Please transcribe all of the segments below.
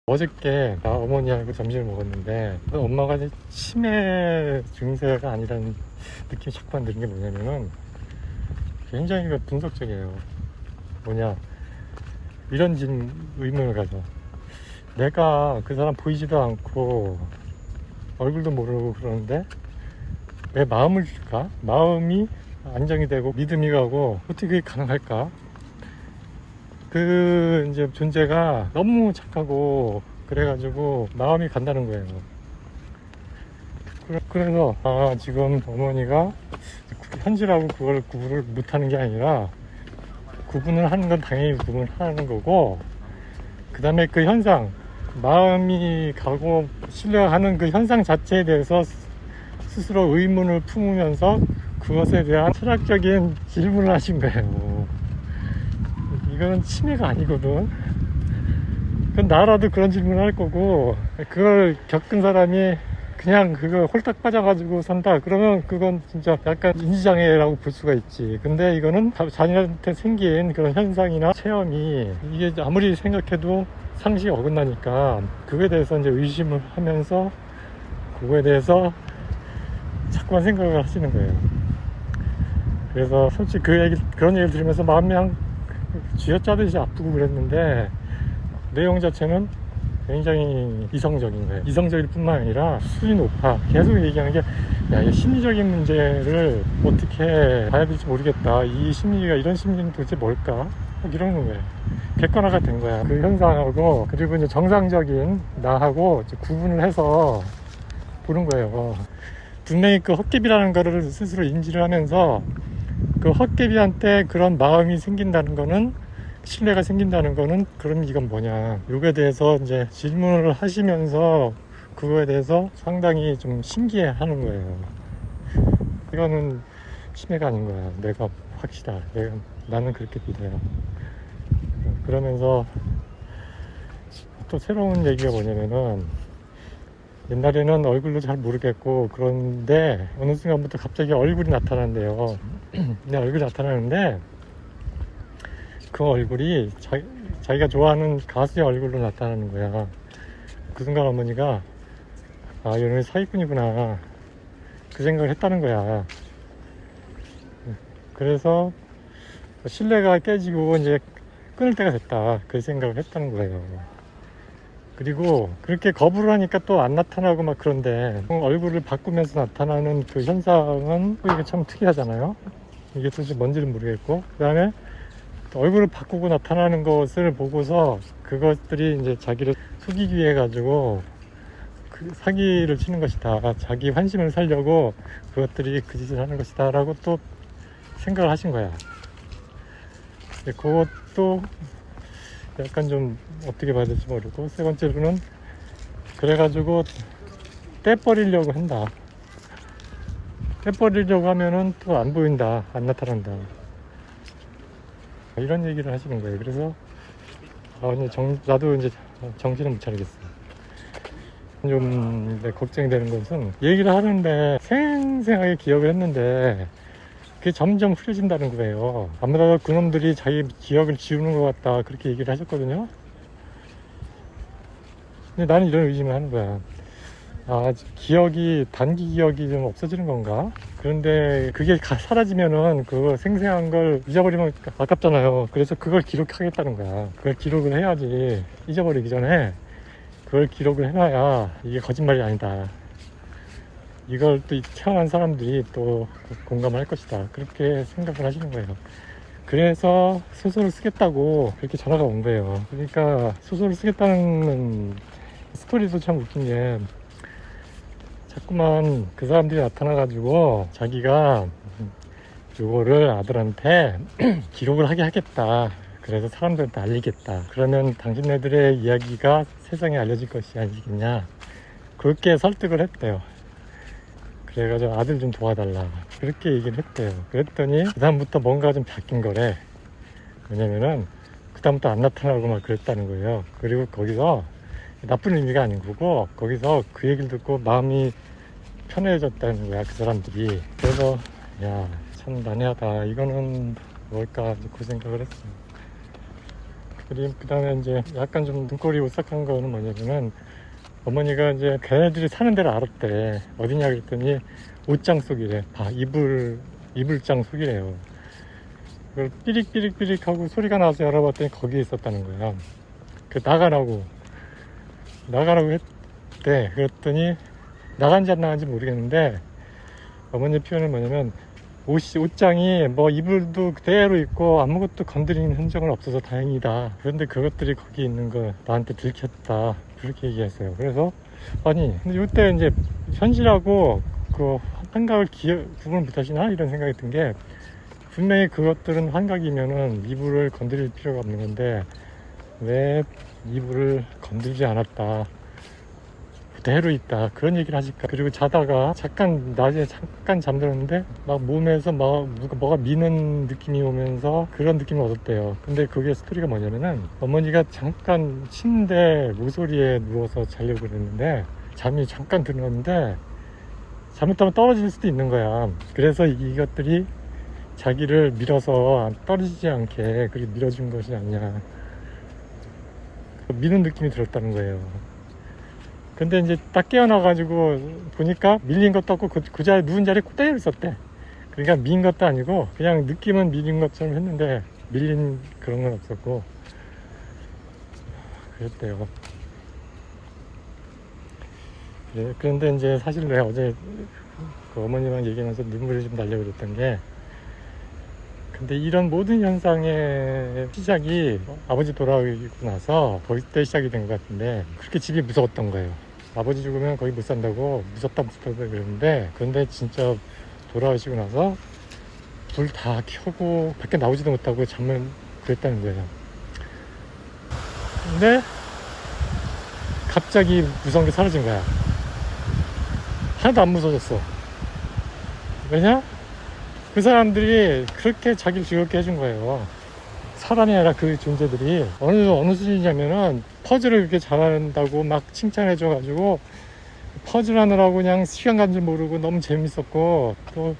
어저께 나 어머니하고 점심을 먹었는데 엄마가 이제 치매 증세가 아니라는 느낌이 자꾸만 드는 게 뭐냐면은 굉장히 분석적이에요. 뭐냐, 이런 의문을 가져. 내가 그 사람 보이지도 않고 얼굴도 모르고 그러는데 왜 마음을 줄까? 마음이 안정이 되고 믿음이 가고 어떻게 그게 가능할까? 그 이제 존재가 너무 착하고 그래가지고 마음이 간다는 거예요. 그래서 지금 어머니가 현실하고 그걸 구분을 못하는 게 아니라 구분을 하는 건 당연히 구분을 하는 거고, 그 다음에 그 현상, 마음이 가고 신뢰하는 그 현상 자체에 대해서 스스로 의문을 품으면서 그것에 대한 철학적인 질문을 하신 거예요. 이거는 치매가 아니거든. 그건 나라도 그런 질문을 할 거고, 그걸 겪은 사람이 그냥 그거 홀딱 빠져가지고 산다 그러면 그건 진짜 약간 인지장애라고 볼 수가 있지. 근데 이거는 자녀한테 생긴 그런 현상이나 체험이 이게 아무리 생각해도 상식이 어긋나니까 그거에 대해서 이제 의심을 하면서 그거에 대해서 자꾸만 생각을 하시는 거예요. 그래서 솔직히 그런 얘기를 들으면서 마음이 쥐어짜듯이 아프고 그랬는데, 내용 자체는 굉장히 이성적인 거예요. 이성적일 뿐만 아니라 수준이 높아. 계속 얘기하는 게, 야, 이 심리적인 문제를 어떻게 봐야 될지 모르겠다. 이 심리가, 이런 심리는 도대체 뭘까? 이러는 거예요. 객관화가 된 거야. 그 현상하고, 그리고 이제 정상적인 나하고 이제 구분을 해서 보는 거예요. 분명히 그 헛개비라는 거를 스스로 인지를 하면서, 그 헛개비한테 그런 마음이 생긴다는 거는, 신뢰가 생긴다는 거는, 그럼 이건 뭐냐, 요거에 대해서 이제 질문을 하시면서 그거에 대해서 상당히 좀 신기해 하는 거예요. 이거는 치매가 아닌 거야. 내가 확실하다. 나는 그렇게 믿어요. 그러면서 또 새로운 얘기가 뭐냐면은, 옛날에는 얼굴도 잘 모르겠고 그런데 어느 순간부터 갑자기 얼굴이 나타난대요. 내 얼굴이 나타나는데 그 얼굴이 자기가 좋아하는 가수의 얼굴로 나타나는 거야. 그 순간 어머니가 얘는 사기꾼이구나, 그 생각을 했다는 거야. 그래서 신뢰가 깨지고 이제 끊을 때가 됐다, 그 생각을 했다는 거예요. 그리고 그렇게 거부를 하니까 또 안 나타나고 막 그런데, 얼굴을 바꾸면서 나타나는 그 현상은 이게 참 특이하잖아요. 이게 도대체 뭔지는 모르겠고, 그 다음에 얼굴을 바꾸고 나타나는 것을 보고서 그것들이 이제 자기를 속이기 위해 가지고 그 사기를 치는 것이다, 자기 환심을 살려고 그것들이 그 짓을 하는 것이다 라고 또 생각을 하신 거야. 그것도 약간 좀 어떻게 봐야 될지 모르고, 세 번째로는 그래가지고 떼버리려고 한다. 떼버리려고 하면은 또 안 보인다, 안 나타난다, 이런 얘기를 하시는 거예요. 그래서 나도 이제 정신을 못 차리겠어. 좀 걱정이 되는 것은, 얘기를 하는데 생생하게 기억을 했는데 그게 점점 흐려진다는 거예요. 아무래도 그놈들이 자기 기억을 지우는 것 같다, 그렇게 얘기를 하셨거든요. 근데 나는 이런 의심을 하는 거야. 단기 기억이 좀 없어지는 건가? 그런데 그게 사라지면은 그거 생생한 걸 잊어버리면 아깝잖아요. 그래서 그걸 기록하겠다는 거야. 그걸 기록을 해야지, 잊어버리기 전에 그걸 기록을 해놔야 이게 거짓말이 아니다, 이걸 또 태어난 사람들이 또 공감을 할 것이다, 그렇게 생각을 하시는 거예요. 그래서 소설을 쓰겠다고 그렇게 전화가 온 거예요. 그러니까 소설을 쓰겠다는 스토리도 참 웃긴 게, 자꾸만 그 사람들이 나타나가지고 자기가 요거를 아들한테 기록을 하게 하겠다, 그래서 사람들한테 알리겠다, 그러면 당신네들의 이야기가 세상에 알려질 것이 아니겠냐, 그렇게 설득을 했대요. 그래가지고 아들 좀 도와달라, 그렇게 얘기를 했대요. 그랬더니 그 다음부터 뭔가 좀 바뀐 거래. 왜냐면은 그 다음부터 안 나타나고 막 그랬다는 거예요. 그리고 거기서 나쁜 의미가 아닌 거고, 거기서 그 얘기를 듣고 마음이 편해졌다는 거야, 그 사람들이. 그래서 참 난해하다, 이거는 뭘까, 그 생각을 했어요. 그리고 그 다음에 이제 약간 좀 눈꼬리 오싹한 거는 뭐냐면은 어머니가 이제 걔네들이 사는 데를 알았대. 어디냐 그랬더니 옷장 속이래. 이불장 속이래요. 그걸 삐릭삐릭삐릭 하고 소리가 나서 열어봤더니 거기에 있었다는 거야. 나가라고 했대. 그랬더니 나간지 안 나간지 모르겠는데 어머니 표현은 뭐냐면 옷장이 뭐 이불도 그대로 있고 아무것도 건드리는 흔적은 없어서 다행이다. 그런데 그것들이 거기 있는 거 나한테 들켰다. 그렇게 얘기했어요. 그래서 아니 근데 이때 이제 현실하고 그 환각을 구분을 못하시나 이런 생각이 든 게 분명히 그것들은 환각이면은 이불을 건드릴 필요가 없는 건데 왜 이불을 건들지 않았다. 그대로 있다 그런 얘기를 하실까. 그리고 자다가 낮에 잠깐 잠들었는데 막 몸에서 뭐가 미는 느낌이 오면서 그런 느낌을 얻었대요. 근데 그게 스토리가 뭐냐면은 어머니가 잠깐 침대 모서리에 누워서 자려고 그랬는데 잠이 잠깐 들었는데 잘못하면 떨어질 수도 있는 거야. 그래서 이것들이 자기를 밀어서 떨어지지 않게 그렇게 밀어준 것이 아니냐, 미는 느낌이 들었다는 거예요. 근데 이제 딱 깨어나가지고 보니까 밀린 것도 없고 그 자리에 누운 자리에 그대로 있었대. 그러니까 민 것도 아니고 그냥 느낌은 밀린 것처럼 했는데 밀린 그런 건 없었고 그랬대요. 네, 그런데 이제 사실 내가 어제 그 어머니랑 얘기하면서 눈물이 좀 나려고 그랬던 게, 근데 이런 모든 현상의 시작이 아버지 돌아오고 나서 거기 때 시작이 된 것 같은데 그렇게 집이 무서웠던 거예요. 아버지 죽으면 거기 못 산다고 무섭다 그러는데, 그런데 진짜 돌아오시고 나서 불 다 켜고 밖에 나오지도 못하고 잠을 그랬다는 거예요. 근데 갑자기 무서운 게 사라진 거야. 하나도 안 무서워졌어. 왜냐? 그 사람들이 그렇게 자기를 즐겁게 해준 거예요. 사람이 아니라 그 존재들이 어느 수준이냐면은 퍼즐을 그렇게 잘한다고 막 칭찬해줘가지고 퍼즐 하느라고 그냥 시간 간 줄 모르고 너무 재밌었고, 또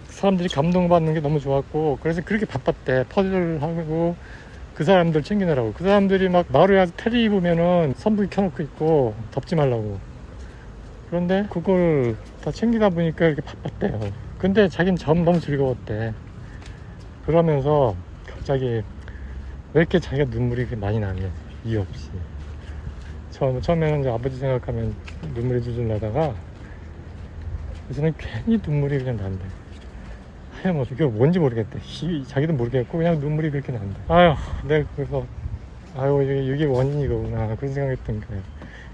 사람들이 감동받는 게 너무 좋았고, 그래서 그렇게 바빴대. 퍼즐 하고 그 사람들 챙기느라고. 그 사람들이 막 마루에 가서 테레비 보면은 선풍기 켜놓고 있고 덥지 말라고. 그런데 그걸 다 챙기다 보니까 이렇게 바빴대요. 근데 자기는 너무 즐거웠대. 그러면서 갑자기 왜 이렇게 자기가 눈물이 많이 나냐, 이유 없이. 처음에는 이제 아버지 생각하면 눈물이 줄줄 나다가 요새는 괜히 눈물이 그냥 난대. 하여뭐 이게 뭔지 모르겠대. 자기도 모르겠고 그냥 눈물이 그렇게 난대. 아휴, 내가 그래서 이게 원인이 이거구나 그런 생각했던 거예요.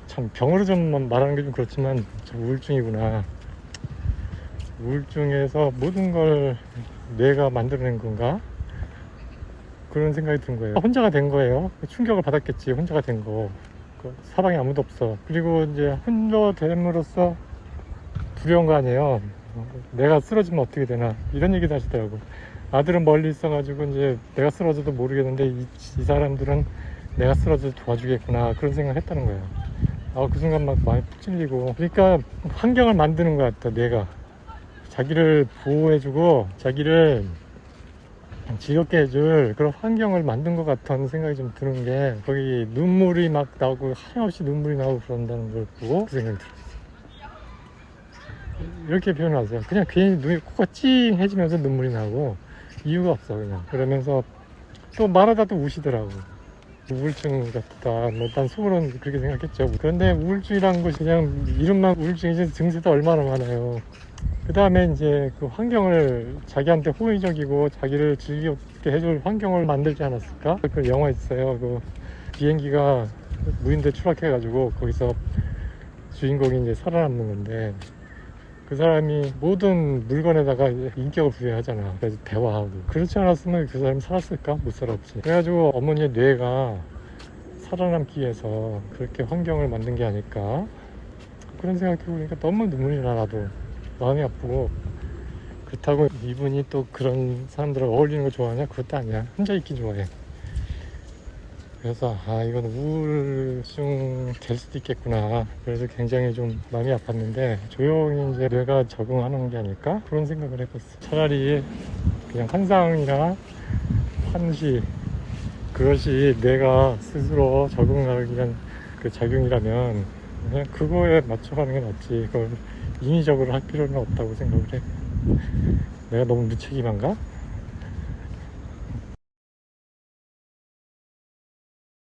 참 병으로 좀 말하는 게 좀 그렇지만 참 우울증이구나. 우울증에서 모든 걸 뇌가 만들어낸 건가? 그런 생각이 든 거예요. 혼자가 된 거예요. 충격을 받았겠지. 혼자가 된 거. 사방에 아무도 없어. 그리고 이제 혼자 됨으로써 두려운 거 아니에요. 내가 쓰러지면 어떻게 되나 이런 얘기도 하시더라고. 아들은 멀리 있어가지고 이제 내가 쓰러져도 모르겠는데 이 사람들은 내가 쓰러져도 도와주겠구나 그런 생각을 했다는 거예요. 그 순간 막 많이 푹 찔리고. 그러니까 환경을 만드는 것 같아. 내가 자기를 보호해주고 자기를 즐겁게 해줄 그런 환경을 만든 것 같다는 생각이 좀 드는 게, 거기 눈물이 막 나오고 하염없이 눈물이 나오고 그런다는 걸 보고 그 생각이 들었어요. 이렇게 표현하세요. 그냥 괜히 눈이 코가 찡해지면서 눈물이 나고 이유가 없어. 그냥 그러면서 또 말하다 또 우시더라고. 우울증 같다. 난 속으로는 그렇게 생각했죠. 그런데 우울증이라는 것이 그냥 이름만 우울증이지 증세도 얼마나 많아요. 그 다음에 이제 그 환경을 자기한테 호의적이고 자기를 즐겁게 해줄 환경을 만들지 않았을까? 그 영화 있어요. 그 비행기가 무인도에 추락해가지고 거기서 주인공이 이제 살아남는 건데, 그 사람이 모든 물건에다가 인격을 부여하잖아. 그래서 대화하고. 그렇지 않았으면 그 사람이 살았을까? 못 살았지. 그래가지고 어머니의 뇌가 살아남기 위해서 그렇게 환경을 만든 게 아닐까? 그런 생각해보니까 너무 눈물이 나. 나도 마음이 아프고. 그렇다고 이분이 또 그런 사람들하고 어울리는 거 좋아하냐? 그것도 아니야. 혼자 있기 좋아해. 그래서 이건 우울증 될 수도 있겠구나. 그래서 굉장히 좀 마음이 아팠는데 조용히 이제 뇌가 적응하는 게 아닐까? 그런 생각을 해봤어. 차라리 그냥 환상이나 환시 그것이 내가 스스로 적응하기 위한 그 작용이라면 그냥 그거에 맞춰가는 게 낫지. 그걸 인위적으로 할 필요는 없다고 생각을 해. 내가 너무 무책임한가?